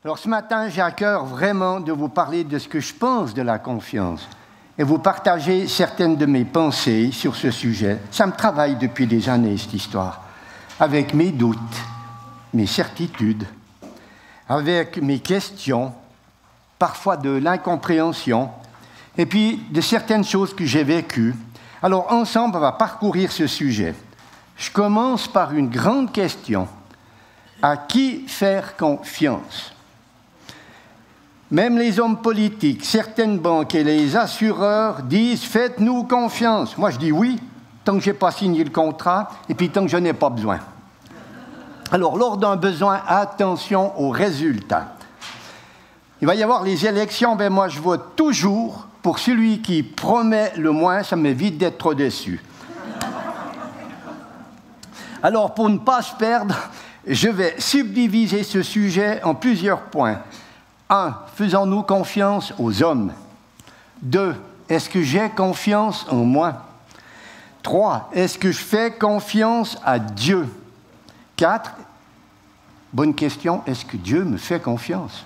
Alors ce matin, j'ai à cœur vraiment de vous parler de ce que je pense de la confiance et vous partager certaines de mes pensées sur ce sujet. Ça me travaille depuis des années, cette histoire, avec mes doutes, mes certitudes, avec mes questions, parfois de l'incompréhension, et puis de certaines choses que j'ai vécues. Alors ensemble, on va parcourir ce sujet. Je commence par une grande question. À qui faire confiance ? Même les hommes politiques, certaines banques et les assureurs disent « faites-nous confiance ». Moi, je dis oui, tant que je n'ai pas signé le contrat et puis tant que je n'ai pas besoin. Alors, lors d'un besoin, attention aux résultats. Il va y avoir les élections, ben moi, je vote toujours pour celui qui promet le moins, ça m'évite d'être trop déçu. Alors, pour ne pas se perdre, je vais subdiviser ce sujet en plusieurs points. 1. Faisons-nous confiance aux hommes. 2. Est-ce que j'ai confiance en moi? 3. Est-ce que je fais confiance à Dieu? 4. Bonne question, est-ce que Dieu me fait confiance?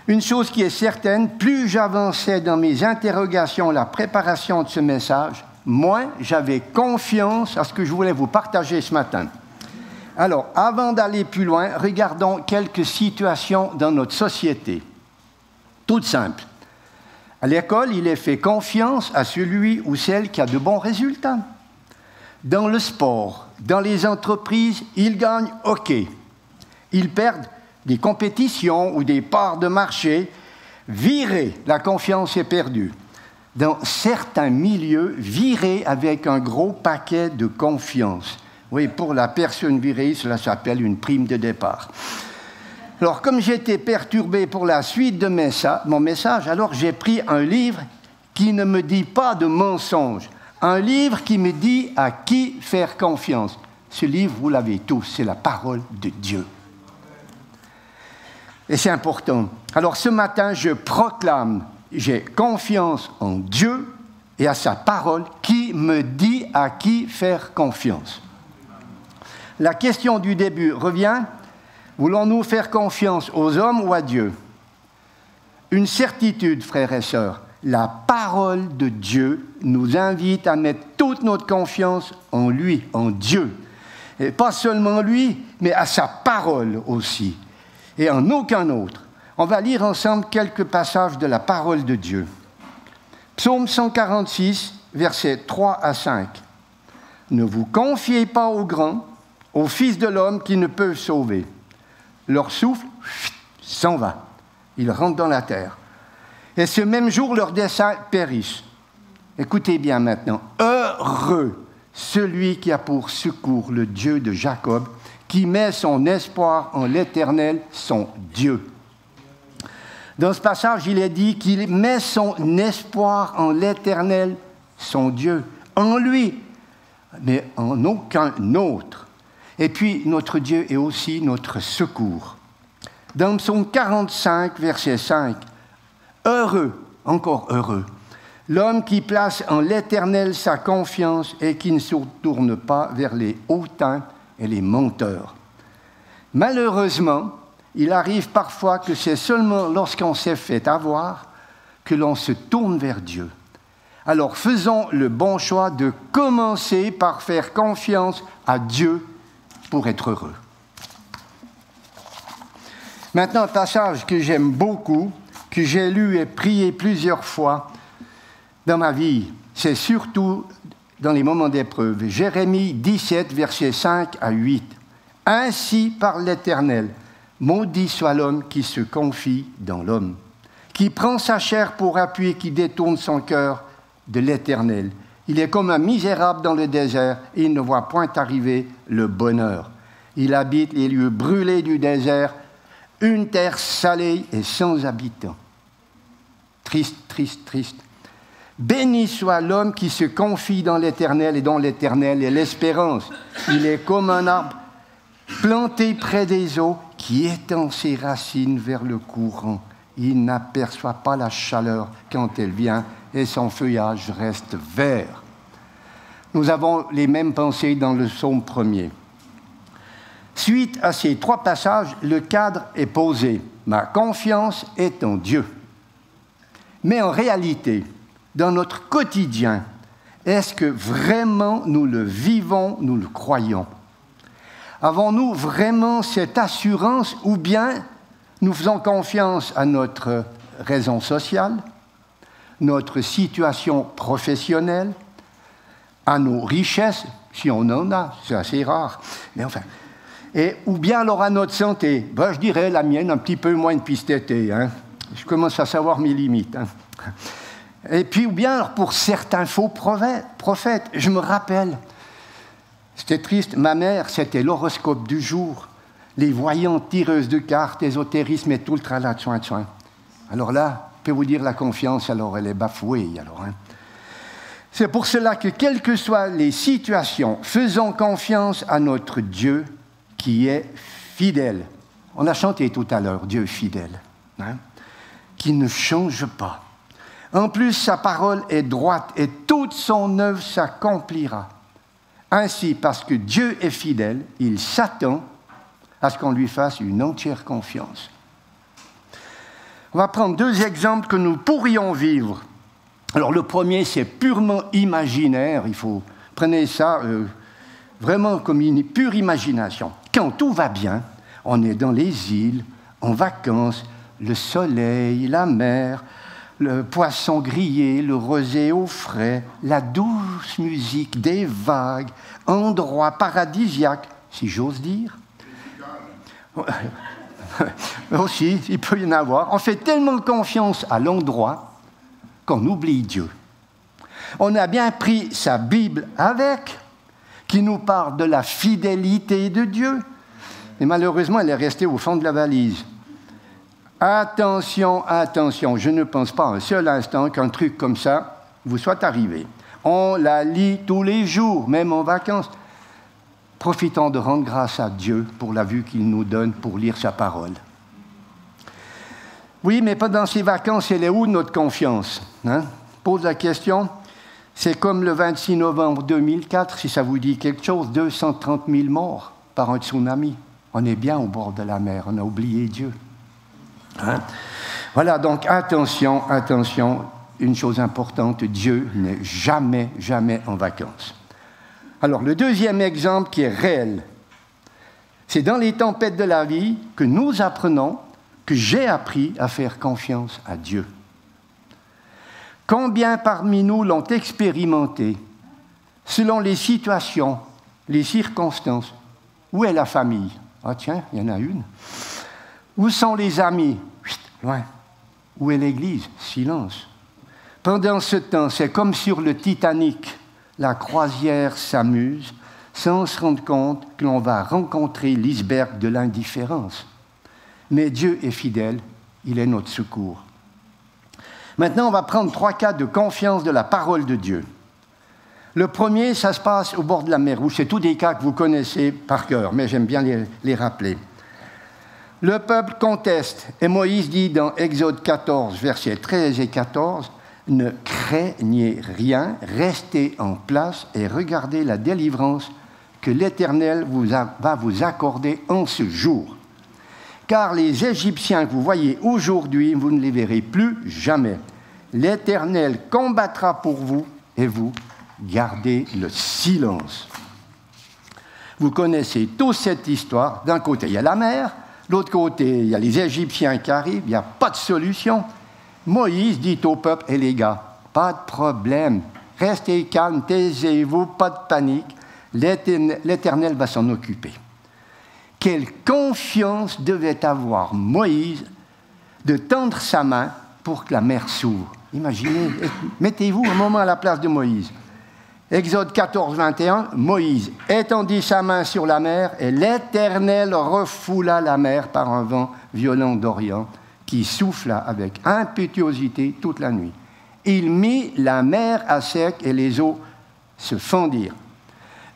Une chose qui est certaine, plus j'avançais dans mes interrogations, la préparation de ce message, moins j'avais confiance à ce que je voulais vous partager ce matin. Alors, avant d'aller plus loin, regardons quelques situations dans notre société. Toutes simples. À l'école, il est fait confiance à celui ou celle qui a de bons résultats. Dans le sport, dans les entreprises, ils gagnent OK. Ils perdent des compétitions ou des parts de marché. Virés, la confiance est perdue. Dans certains milieux, virés avec un gros paquet de confiance. Oui, pour la personne virée, cela s'appelle une prime de départ. Alors, comme j'étais perturbé pour la suite de mon message, alors j'ai pris un livre qui ne me dit pas de mensonges. Un livre qui me dit à qui faire confiance. Ce livre, vous l'avez tous, c'est la parole de Dieu. Et c'est important. Alors, ce matin, je proclame, j'ai confiance en Dieu et à sa parole qui me dit à qui faire confiance. La question du début revient, voulons-nous faire confiance aux hommes ou à Dieu? Une certitude, frères et sœurs, la parole de Dieu nous invite à mettre toute notre confiance en lui, en Dieu. Et pas seulement lui, mais à sa parole aussi, et en aucun autre. On va lire ensemble quelques passages de la parole de Dieu. Psaume 146, versets 3 à 5. « Ne vous confiez pas aux grands, aux fils de l'homme qui ne peuvent sauver. Leur souffle s'en va. Ils rentrent dans la terre. Et ce même jour, leurs desseins périssent. » Écoutez bien maintenant. « Heureux celui qui a pour secours le Dieu de Jacob, qui met son espoir en l'Éternel, son Dieu. » Dans ce passage, il est dit qu'il met son espoir en l'Éternel, son Dieu. En lui, mais en aucun autre. Et puis, notre Dieu est aussi notre secours. Dans Psaume 45, verset 5, « Heureux, encore heureux, l'homme qui place en l'Éternel sa confiance et qui ne se tourne pas vers les hautains et les menteurs. » Malheureusement, il arrive parfois que c'est seulement lorsqu'on s'est fait avoir que l'on se tourne vers Dieu. Alors faisons le bon choix de commencer par faire confiance à Dieu pour être heureux. Maintenant, un passage que j'aime beaucoup, que j'ai lu et prié plusieurs fois dans ma vie, c'est surtout dans les moments d'épreuve. Jérémie 17, versets 5 à 8. « Ainsi parle l'Éternel, maudit soit l'homme qui se confie dans l'homme, qui prend sa chair pour appui et qui détourne son cœur de l'Éternel. Il est comme un misérable dans le désert et il ne voit point arriver le bonheur. Il habite les lieux brûlés du désert, une terre salée et sans habitants. » Triste, triste, triste. « Béni soit l'homme qui se confie dans l'Éternel et dont l'Éternel est l'espérance. Il est comme un arbre planté près des eaux qui étend ses racines vers le courant. Il n'aperçoit pas la chaleur quand elle vient et son feuillage reste vert. » Nous avons les mêmes pensées dans le psaume 1er. Suite à ces 3 passages, le cadre est posé. Ma confiance est en Dieu. Mais en réalité, dans notre quotidien, est-ce que vraiment nous le vivons, nous le croyons? Avons-nous vraiment cette assurance ou bien nous faisons confiance à notre raison sociale, notre situation professionnelle, à nos richesses, si on en a, c'est assez rare, mais enfin, ou bien alors à notre santé? Ben, je dirais la mienne un petit peu moins depuis cet été, hein. Je commence à savoir mes limites. Hein. Et puis, ou bien alors pour certains faux prophètes, je me rappelle, c'était triste, ma mère, c'était l'horoscope du jour, les voyantes tireuses de cartes, ésotérisme et tout le tralala de soin. Alors là, je peux vous dire la confiance, alors elle est bafouée. Alors, hein. C'est pour cela que, quelles que soient les situations, faisons confiance à notre Dieu qui est fidèle. On a chanté tout à l'heure, Dieu fidèle, hein, qui ne change pas. En plus, sa parole est droite et toute son œuvre s'accomplira. Ainsi, parce que Dieu est fidèle, il s'attend à ce qu'on lui fasse une entière confiance. On va prendre 2 exemples que nous pourrions vivre. Alors, le premier, c'est purement imaginaire. Prenez ça vraiment comme une pure imagination. Quand tout va bien, on est dans les îles, en vacances, le soleil, la mer, le poisson grillé, le rosé au frais, la douce musique des vagues, endroit paradisiaque, si j'ose dire. Aussi, il peut y en avoir. On fait tellement confiance à l'endroit qu'on oublie Dieu. On a bien pris sa Bible avec, qui nous parle de la fidélité de Dieu, mais malheureusement, elle est restée au fond de la valise. Attention, attention, je ne pense pas un seul instant qu'un truc comme ça vous soit arrivé. On la lit tous les jours, même en vacances. Profitons de rendre grâce à Dieu pour la vue qu'il nous donne pour lire sa parole. Oui, mais pendant ces vacances, elle est où notre confiance, hein? Pose la question. C'est comme le 26 novembre 2004, si ça vous dit quelque chose, 230 000 morts par un tsunami. On est bien au bord de la mer, on a oublié Dieu. Hein? Voilà, donc attention, attention, une chose importante, Dieu n'est jamais, jamais en vacances. Alors, le deuxième exemple qui est réel, c'est dans les tempêtes de la vie que nous apprenons, que j'ai appris à faire confiance à Dieu. Combien parmi nous l'ont expérimenté, selon les situations, les circonstances? Où est la famille? Ah tiens, il y en a une. Où sont les amis? Loin. Où est l'Église? Silence. Pendant ce temps, c'est comme sur le Titanic. La croisière s'amuse sans se rendre compte que l'on va rencontrer l'iceberg de l'indifférence. Mais Dieu est fidèle, il est notre secours. Maintenant, on va prendre 3 cas de confiance de la parole de Dieu. Le premier, ça se passe au bord de la mer Rouge. C'est tous des cas que vous connaissez par cœur, mais j'aime bien les rappeler. Le peuple conteste, et Moïse dit dans Exode 14, versets 13 et 14, « Ne craignez rien, restez en place et regardez la délivrance que l'Éternel va vous accorder en ce jour. Car les Égyptiens que vous voyez aujourd'hui, vous ne les verrez plus jamais. L'Éternel combattra pour vous et vous gardez le silence. » Vous connaissez tous cette histoire. D'un côté, il y a la mer. De l'autre côté, il y a les Égyptiens qui arrivent. Il n'y a pas de solution. Moïse dit au peuple, et les gars, pas de problème. Restez calmes, taisez-vous, pas de panique. L'Éternel va s'en occuper. Quelle confiance devait avoir Moïse de tendre sa main pour que la mer s'ouvre. Imaginez, mettez-vous un moment à la place de Moïse. Exode 14, 21, Moïse étendit sa main sur la mer et l'Éternel refoula la mer par un vent violent d'Orient qui souffla avec impétuosité toute la nuit. Il mit la mer à sec et les eaux se fendirent.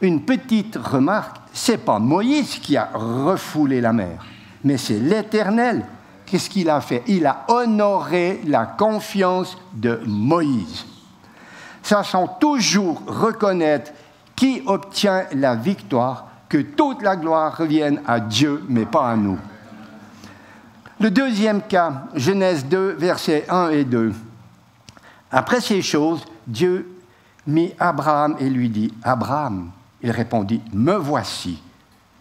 Une petite remarque, ce n'est pas Moïse qui a refoulé la mer, mais c'est l'Éternel. Qu'est-ce qu'il a fait? Il a honoré la confiance de Moïse. Sachant toujours reconnaître qui obtient la victoire que toute la gloire revienne à Dieu, mais pas à nous. Le deuxième cas, Genèse 2, versets 1 et 2. Après ces choses, Dieu mit Abraham et lui dit, « Abraham », il répondit, « Me voici. »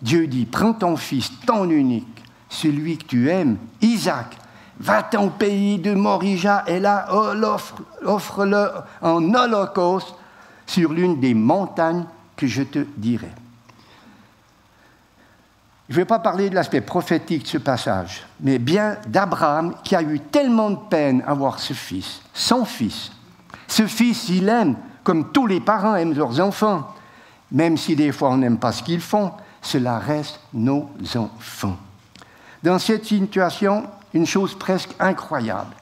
Dieu dit, « Prends ton fils, ton unique, celui que tu aimes, Isaac, va-t'en au pays de Morija et là, offre-le en holocauste sur l'une des montagnes que je te dirai. » Je ne vais pas parler de l'aspect prophétique de ce passage, mais bien d'Abraham qui a eu tellement de peine à voir ce fils, son fils. Ce fils, il aime, comme tous les parents aiment leurs enfants. Même si des fois on n'aime pas ce qu'ils font, cela reste nos enfants. Dans cette situation, une chose presque incroyable.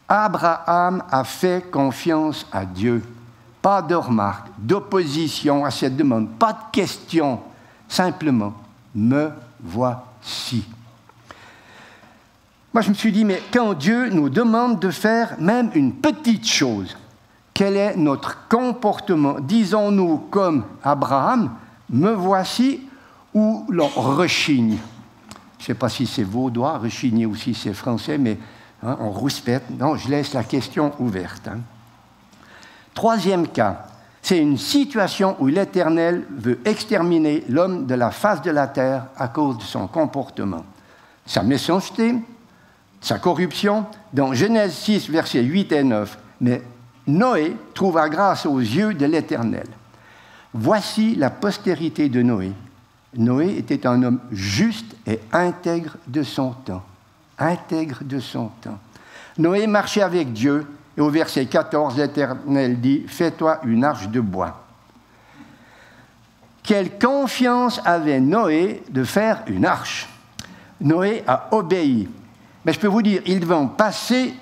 Abraham a fait confiance à Dieu. Pas de remarques, d'opposition à cette demande, pas de questions, simplement. Me voici. Moi, je me suis dit, mais quand Dieu nous demande de faire même une petite chose, quel est notre comportement? Disons-nous comme Abraham, me voici, ou l'on rechigne? Je ne sais pas si c'est vaudois, rechigner ou si c'est français, mais on rouspète. Non, je laisse la question ouverte. Troisième cas. C'est une situation où l'Éternel veut exterminer l'homme de la face de la terre à cause de son comportement. Sa méchanceté, sa corruption, dans Genèse 6, versets 8 et 9. Mais Noé trouva grâce aux yeux de l'Éternel. Voici la postérité de Noé. Noé était un homme juste et intègre de son temps. Intègre de son temps. Noé marchait avec Dieu. Et au verset 14, l'Éternel dit, « Fais-toi une arche de bois. » Quelle confiance avait Noé de faire une arche? Noé a obéi. Mais je peux vous dire, ils devaient passer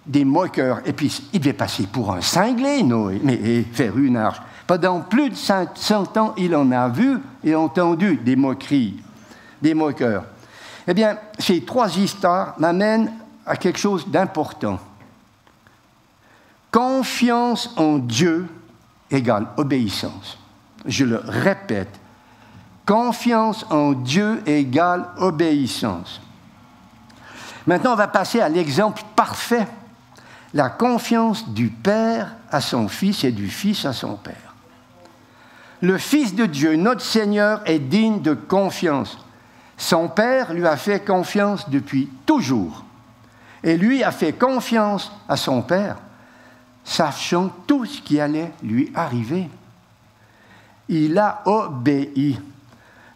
des moqueurs. Et puis, il devait passer pour un cinglé, Noé, mais faire une arche. Pendant plus de 500 ans, il en a vu et entendu des moqueries, des moqueurs. Eh bien, ces trois histoires m'amènent à quelque chose d'important. Confiance en Dieu égale obéissance. Je le répète. Confiance en Dieu égale obéissance. Maintenant, on va passer à l'exemple parfait. La confiance du Père à son Fils et du Fils à son Père. Le Fils de Dieu, notre Seigneur, est digne de confiance. Son Père lui a fait confiance depuis toujours. Et lui a fait confiance à son Père, sachant tout ce qui allait lui arriver. Il a obéi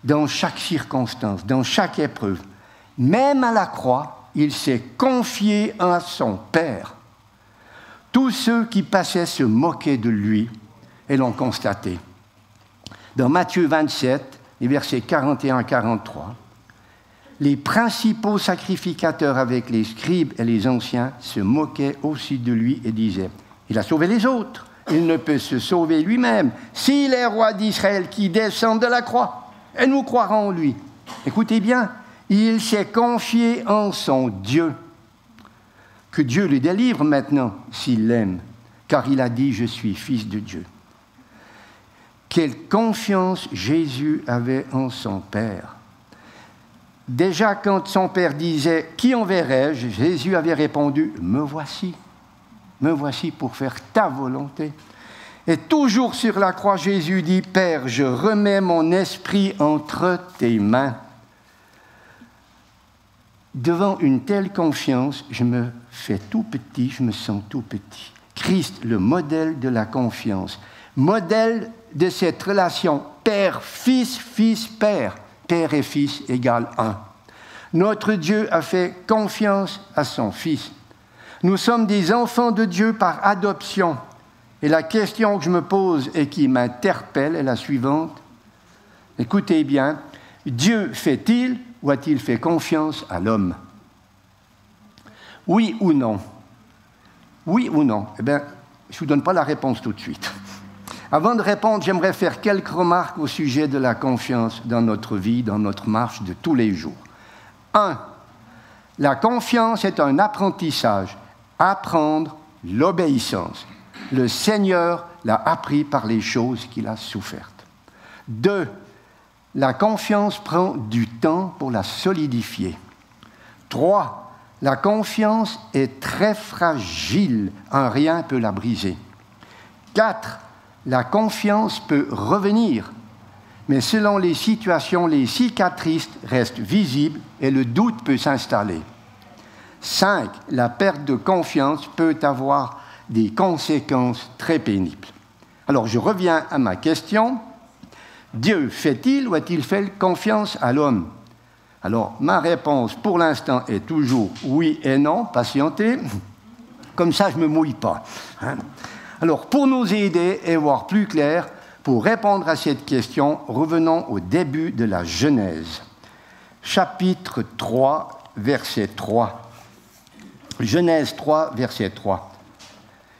dans chaque circonstance, dans chaque épreuve. Même à la croix, il s'est confié à son Père. Tous ceux qui passaient se moquaient de lui et l'ont constaté. Dans Matthieu 27, les versets 41 à 43, les principaux sacrificateurs avec les scribes et les anciens se moquaient aussi de lui et disaient « Il a sauvé les autres, il ne peut se sauver lui-même. S'il est roi d'Israël qui descend de la croix, et nous croirons en lui. » Écoutez bien, il s'est confié en son Dieu. Que Dieu le délivre maintenant s'il l'aime, car il a dit « Je suis fils de Dieu ». Quelle confiance Jésus avait en son Père. Déjà, quand son Père disait « Qui enverrai-je ?» Jésus avait répondu « Me voici. Me voici pour faire ta volonté. » Et toujours sur la croix, Jésus dit « Père, je remets mon esprit entre tes mains. » Devant une telle confiance, je me fais tout petit, je me sens tout petit. Christ, le modèle de la confiance, modèle de cette relation père-fils, fils-père. Père et fils égale un. Notre Dieu a fait confiance à son Fils. Nous sommes des enfants de Dieu par adoption. Et la question que je me pose et qui m'interpelle est la suivante. Écoutez bien, Dieu fait-il ou a-t-il fait confiance à l'homme? Oui ou non? Oui ou non? Eh bien, je ne vous donne pas la réponse tout de suite. Avant de répondre, j'aimerais faire quelques remarques au sujet de la confiance dans notre vie, dans notre marche de tous les jours. 1. La confiance est un apprentissage. Apprendre l'obéissance. Le Seigneur l'a appris par les choses qu'il a souffertes. 2. la confiance prend du temps pour la solidifier. 3, la confiance est très fragile, un rien peut la briser. 4, la confiance peut revenir, mais selon les situations, les cicatrices restent visibles et le doute peut s'installer. 5, la perte de confiance peut avoir des conséquences très pénibles. Alors, je reviens à ma question. Dieu fait-il ou a-t-il fait confiance à l'homme? Alors, ma réponse pour l'instant est toujours oui et non, patientez. Comme ça, je ne me mouille pas. Alors, pour nous aider et voir plus clair, pour répondre à cette question, revenons au début de la Genèse. Chapitre 3, verset 3. Genèse 3, verset 3.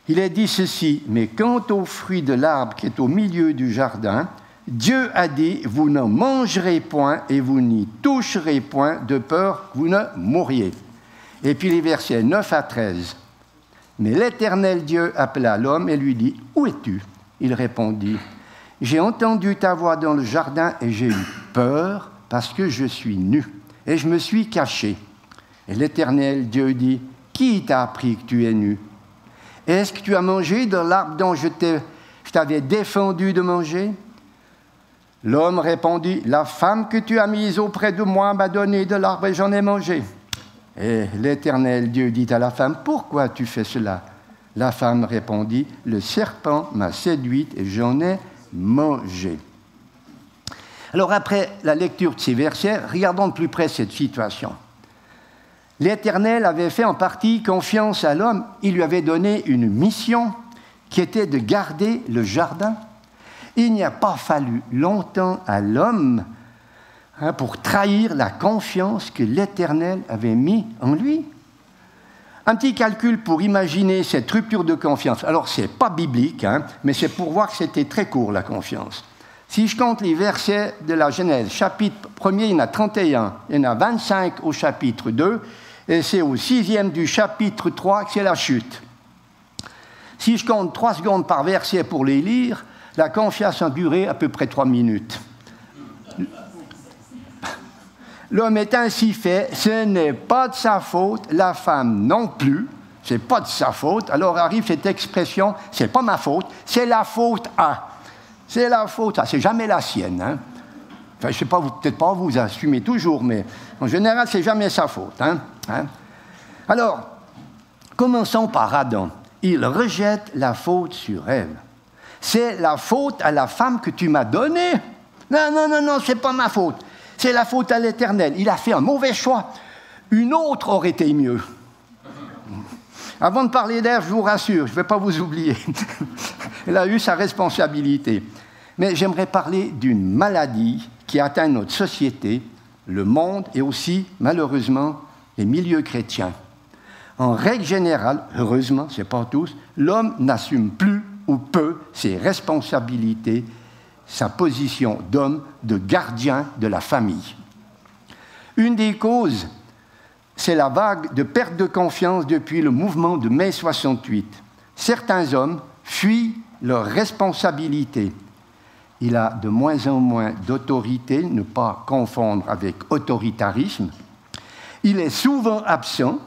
Il est dit ceci, « Mais quant au fruit de l'arbre qui est au milieu du jardin, Dieu a dit, vous n'en mangerez point et vous n'y toucherez point de peur que vous ne mouriez. » Et puis les versets 9 à 13. « Mais l'Éternel Dieu appela l'homme et lui dit, « Où es-tu » Il répondit, « J'ai entendu ta voix dans le jardin et j'ai eu peur parce que je suis nu et je me suis caché. » Et l'Éternel Dieu dit, « Qui t'a appris que tu es nu? Est-ce que tu as mangé de l'arbre dont je t'avais défendu de manger ?» L'homme répondit, « La femme que tu as mise auprès de moi m'a donné de l'arbre et j'en ai mangé. » Et l'Éternel Dieu dit à la femme, « Pourquoi tu fais cela ?» La femme répondit, « Le serpent m'a séduite et j'en ai mangé. » Alors après la lecture de ces versets, regardons de plus près cette situation. L'Éternel avait fait en partie confiance à l'homme. Il lui avait donné une mission qui était de garder le jardin. Il n'y a pas fallu longtemps à l'homme pour trahir la confiance que l'Éternel avait mise en lui. Un petit calcul pour imaginer cette rupture de confiance. Alors, ce n'est pas biblique, mais c'est pour voir que c'était très court, la confiance. Si je compte les versets de la Genèse, chapitre 1er, il y en a 31, il y en a 25 au chapitre 2, et c'est au 6e du chapitre 3 que c'est la chute. Si je compte 3 secondes par verset pour les lire, la confiance a duré à peu près 3 minutes. L'homme est ainsi fait, ce n'est pas de sa faute, la femme non plus, ce n'est pas de sa faute. Alors arrive cette expression, ce n'est pas ma faute, c'est la faute à. C'est la faute à, c'est jamais la sienne. Enfin, je ne sais pas, peut-être pas vous assumez toujours, mais en général, c'est jamais sa faute. Alors, commençons par Adam. Il rejette la faute sur Ève. C'est la faute à la femme que tu m'as donnée. Non, c'est pas ma faute. C'est la faute à l'Éternel. Il a fait un mauvais choix. Une autre aurait été mieux. Avant de parler d'Ève, je vous rassure, je ne vais pas vous oublier. Elle a eu sa responsabilité. Mais j'aimerais parler d'une maladie qui atteint notre société, le monde et aussi, malheureusement, les milieux chrétiens. En règle générale, heureusement, ce n'est pas tous, l'homme n'assume plus ou peu ses responsabilités, sa position d'homme, de gardien de la famille. Une des causes, c'est la vague de perte de confiance depuis le mouvement de mai 68. Certains hommes fuient leurs responsabilités. Il a de moins en moins d'autorité, ne pas confondre avec autoritarisme. Il est souvent absent,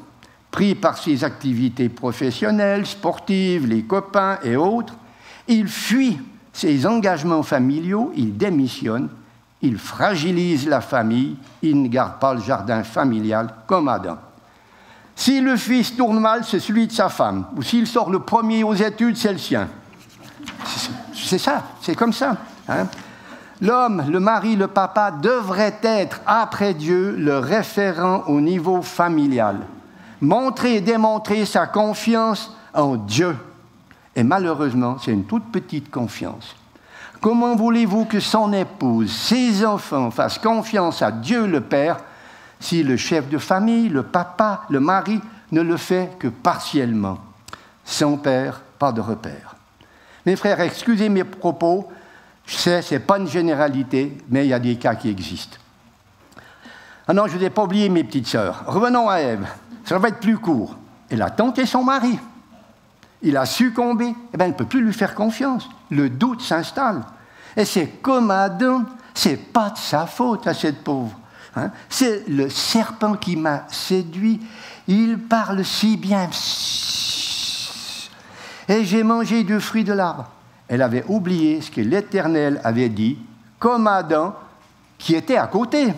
pris par ses activités professionnelles, sportives, les copains et autres. Il fuit ses engagements familiaux, il démissionne, il fragilise la famille, il ne garde pas le jardin familial comme Adam. Si le fils tourne mal, c'est celui de sa femme. Ou s'il sort le premier aux études, c'est le sien. C'est ça, c'est comme ça. L'homme, le mari, le papa devrait être, après Dieu, le référent au niveau familial. Montrer et démontrer sa confiance en Dieu. Et malheureusement, c'est une toute petite confiance. Comment voulez-vous que son épouse, ses enfants fassent confiance à Dieu le Père si le chef de famille, le papa, le mari ne le fait que partiellement? Sans père, pas de repère. Mes frères, excusez mes propos, je sais, ce n'est pas une généralité, mais il y a des cas qui existent. Ah non, je ne vous ai pas oublié mes petites sœurs. Revenons à Ève. Ça va être plus court. Elle a tenté son mari. Il a succombé. Eh bien, elle ne peut plus lui faire confiance. Le doute s'installe. Et c'est comme Adam, C'est pas de sa faute à cette pauvre. Hein? C'est le serpent qui m'a séduit. Il parle si bien. Et j'ai mangé du fruit de l'arbre. Elle avait oublié ce que l'Éternel avait dit, comme Adam, qui était à côté.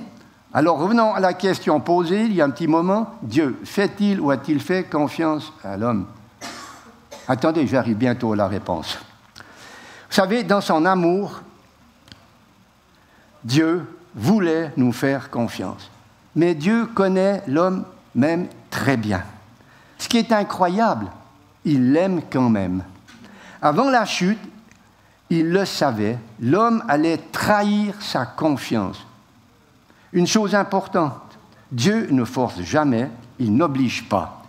Alors revenons à la question posée il y a un petit moment. Dieu fait-il ou a-t-il fait confiance à l'homme? Attendez, j'arrive bientôt à la réponse. Vous savez, dans son amour, Dieu voulait nous faire confiance. Mais Dieu connaît l'homme même très bien. Ce qui est incroyable, il l'aime quand même. Avant la chute, il le savait, l'homme allait trahir sa confiance. Une chose importante, Dieu ne force jamais, il n'oblige pas.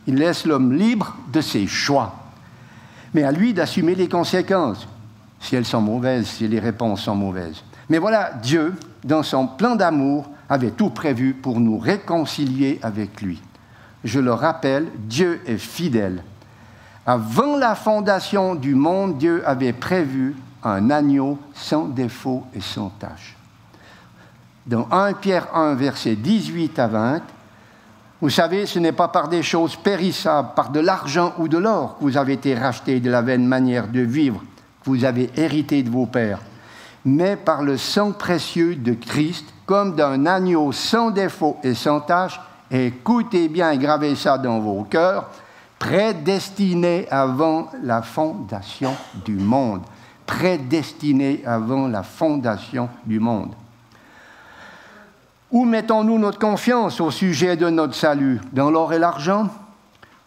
Il laisse l'homme libre de ses choix. Mais à lui d'assumer les conséquences, si elles sont mauvaises, si les réponses sont mauvaises. Mais voilà, Dieu, dans son plan d'amour, avait tout prévu pour nous réconcilier avec lui. Je le rappelle, Dieu est fidèle. Avant la fondation du monde, Dieu avait prévu un agneau sans défaut et sans tache. Dans 1 Pierre 1, versets 18 à 20, vous savez, ce n'est pas par des choses périssables, par de l'argent ou de l'or que vous avez été rachetés de la vaine manière de vivre que vous avez hérité de vos pères, mais par le sang précieux de Christ, comme d'un agneau sans défaut et sans tache. Écoutez bien et gravez ça dans vos cœurs, prédestiné avant la fondation du monde. Prédestiné avant la fondation du monde. Où mettons-nous notre confiance au sujet de notre salut? Dans l'or et l'argent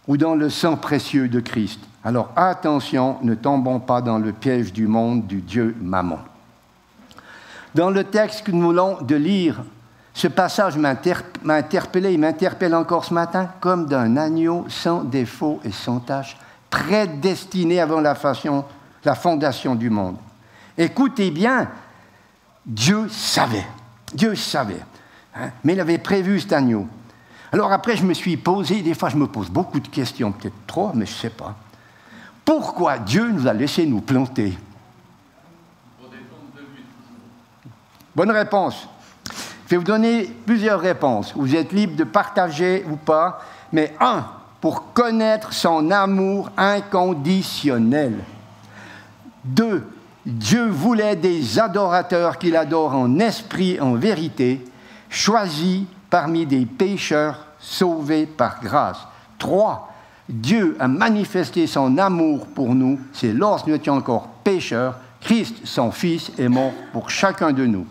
ou dans le sang précieux de Christ? Alors attention, ne tombons pas dans le piège du monde, du Dieu Mammon. Dans le texte que nous venons de lire, ce passage m'a interpellé, il m'interpelle encore ce matin, comme d'un agneau sans défaut et sans tache, prédestiné avant la fondation du monde. Écoutez bien, Dieu savait, hein, mais il avait prévu cet agneau. Alors après, je me suis posé, des fois je me pose beaucoup de questions, peut-être trop, mais je ne sais pas. Pourquoi Dieu nous a laissé nous planter? Bonne réponse. Je vais vous donner plusieurs réponses. Vous êtes libre de partager ou pas, mais pour connaître son amour inconditionnel. 2, Dieu voulait des adorateurs qu'il adore en esprit, en vérité, choisis parmi des pécheurs sauvés par grâce. 3, Dieu a manifesté son amour pour nous, c'est lorsque nous étions encore pécheurs, Christ, son Fils, est mort pour chacun de nous.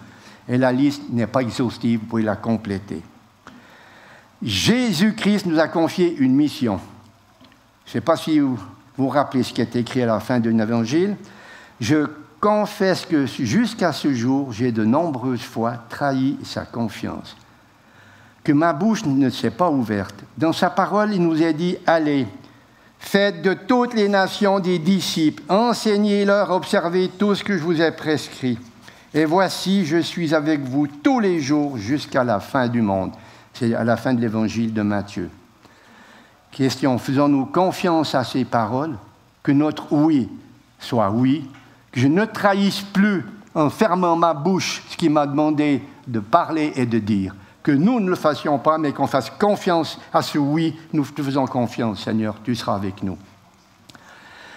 Et la liste n'est pas exhaustive, vous pouvez la compléter. Jésus-Christ nous a confié une mission. Je ne sais pas si vous vous rappelez ce qui est écrit à la fin de l'Évangile. Je confesse que jusqu'à ce jour, j'ai de nombreuses fois trahi sa confiance. Que ma bouche ne s'est pas ouverte. Dans sa parole, il nous a dit « Allez, faites de toutes les nations des disciples, enseignez-leur à observer tout ce que je vous ai prescrit. Et voici, je suis avec vous tous les jours jusqu'à la fin du monde. » C'est à la fin de l'Évangile de Matthieu. Question, faisons-nous confiance à ces paroles? Que notre oui soit oui, que je ne trahisse plus en fermant ma bouche ce qu'il m'a demandé de parler et de dire. Que nous ne le fassions pas, mais qu'on fasse confiance à ce oui. Nous te faisons confiance, Seigneur, tu seras avec nous.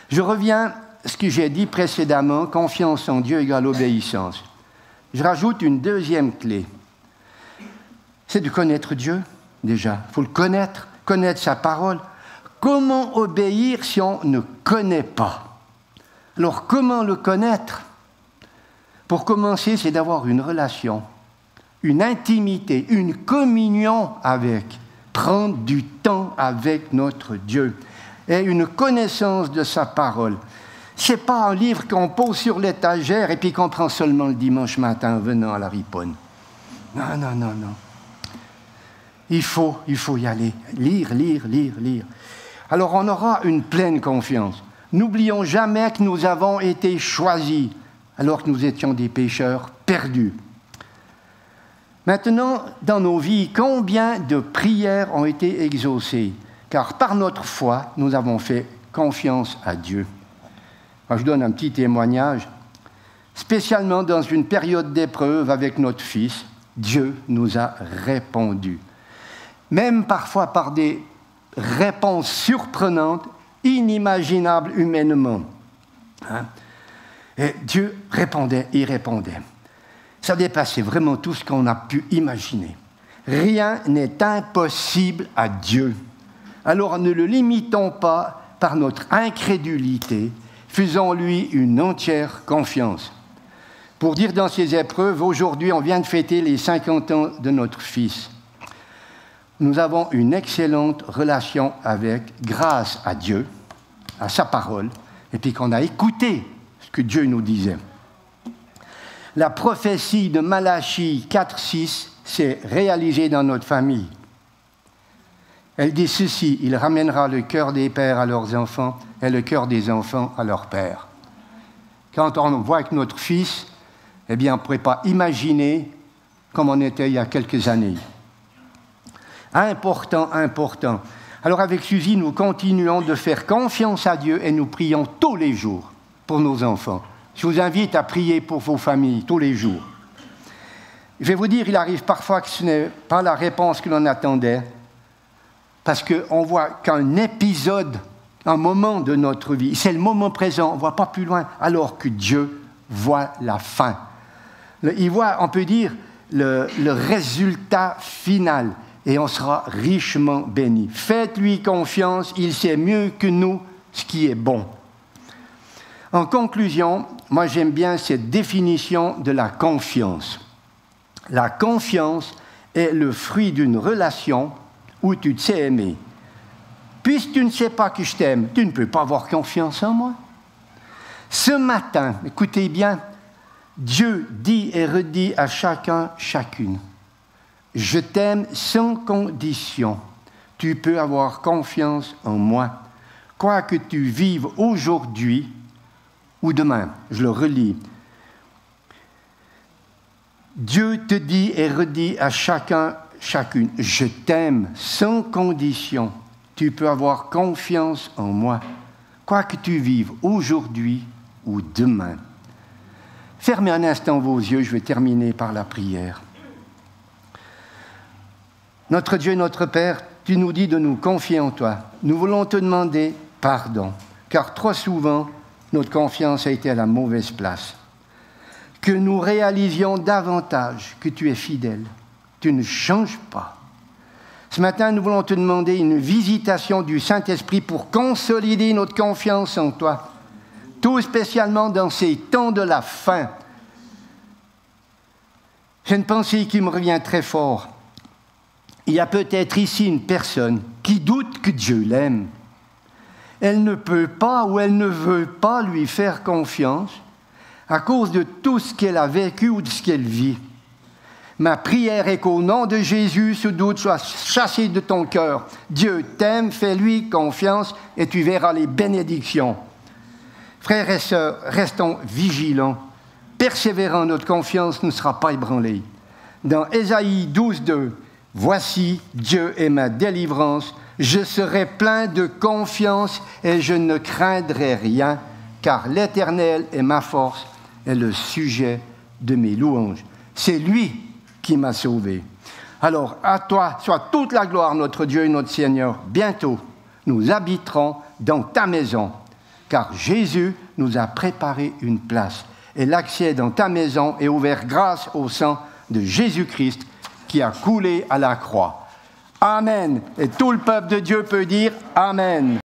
Je reviens à ce que j'ai dit précédemment, confiance en Dieu égale obéissance. Je rajoute une deuxième clé. C'est de connaître Dieu, déjà. Il faut le connaître sa parole. Comment obéir si on ne connaît pas? Alors, comment le connaître? Pour commencer, c'est d'avoir une relation, une intimité, une communion avec, prendre du temps avec notre Dieu et une connaissance de sa parole. Ce n'est pas un livre qu'on pose sur l'étagère et puis qu'on prend seulement le dimanche matin en venant à la riponne. Non, non, non, non. Il faut y aller. Lire. Alors on aura une pleine confiance. N'oublions jamais que nous avons été choisis alors que nous étions des pécheurs perdus. Maintenant, dans nos vies, combien de prières ont été exaucées? Car par notre foi, nous avons fait confiance à Dieu. Alors, je donne un petit témoignage. spécialement dans une période d'épreuve avec notre fils, Dieu nous a répondu. Même parfois par des réponses surprenantes, inimaginables humainement. Et Dieu répondait, il répondait. Ça dépassait vraiment tout ce qu'on a pu imaginer. Rien n'est impossible à Dieu. Alors ne le limitons pas par notre incrédulité, faisons-lui une entière confiance. Pour dire dans ces épreuves, aujourd'hui, on vient de fêter les 50 ans de notre fils. Nous avons une excellente relation avec, grâce à Dieu, à sa parole, et puis qu'on a écouté ce que Dieu nous disait. La prophétie de Malachie 4:6 s'est réalisée dans notre famille. Elle dit ceci: il ramènera le cœur des pères à leurs enfants et le cœur des enfants à leurs pères. Quand on voit avec notre fils, eh bien, on ne pourrait pas imaginer comme on était il y a quelques années. Important, important. Alors avec Suzy, nous continuons de faire confiance à Dieu et nous prions tous les jours pour nos enfants. Je vous invite à prier pour vos familles tous les jours. Je vais vous dire, il arrive parfois que ce n'est pas la réponse que l'on attendait, parce qu'on voit qu'un épisode, un moment de notre vie, c'est le moment présent, on ne voit pas plus loin, alors que Dieu voit la fin. Il voit, on peut dire, le résultat final, et on sera richement béni. Faites-lui confiance, il sait mieux que nous ce qui est bon. En conclusion, moi j'aime bien cette définition de la confiance. La confiance est le fruit d'une relation où tu te sais aimer. Puisque tu ne sais pas que je t'aime, tu ne peux pas avoir confiance en moi. Ce matin, écoutez bien, Dieu dit et redit à chacun, chacune, je t'aime sans condition. Tu peux avoir confiance en moi. Quoi que tu vives aujourd'hui ou demain, je le relis. Dieu te dit et redit à chacun, chacune, je t'aime sans condition. Tu peux avoir confiance en moi. Quoi que tu vives aujourd'hui ou demain. Fermez un instant vos yeux, je vais terminer par la prière. Notre Dieu et notre Père, tu nous dis de nous confier en toi. Nous voulons te demander pardon, car trop souvent, notre confiance a été à la mauvaise place. Que nous réalisions davantage que tu es fidèle. Tu ne changes pas. Ce matin, nous voulons te demander une visitation du Saint-Esprit pour consolider notre confiance en toi, tout spécialement dans ces temps de la fin. J'ai une pensée qui me revient très fort. Il y a peut-être ici une personne qui doute que Dieu l'aime. Elle ne peut pas ou elle ne veut pas lui faire confiance à cause de tout ce qu'elle a vécu ou de ce qu'elle vit. Ma prière est qu'au nom de Jésus, ce doute soit chassé de ton cœur. Dieu t'aime, fais-lui confiance et tu verras les bénédictions. Frères et sœurs, restons vigilants. Persévérant, notre confiance ne sera pas ébranlée. Dans Ésaïe 12:2, « Voici, Dieu est ma délivrance. Je serai plein de confiance et je ne craindrai rien, car l'Éternel est ma force et le sujet de mes louanges. C'est lui qui m'a sauvé. » Alors, à toi soit toute la gloire, notre Dieu et notre Seigneur. Bientôt, nous habiterons dans ta maison, car Jésus nous a préparé une place. Et l'accès dans ta maison est ouvert grâce au sang de Jésus-Christ qui a coulé à la croix. Amen. Et tout le peuple de Dieu peut dire Amen.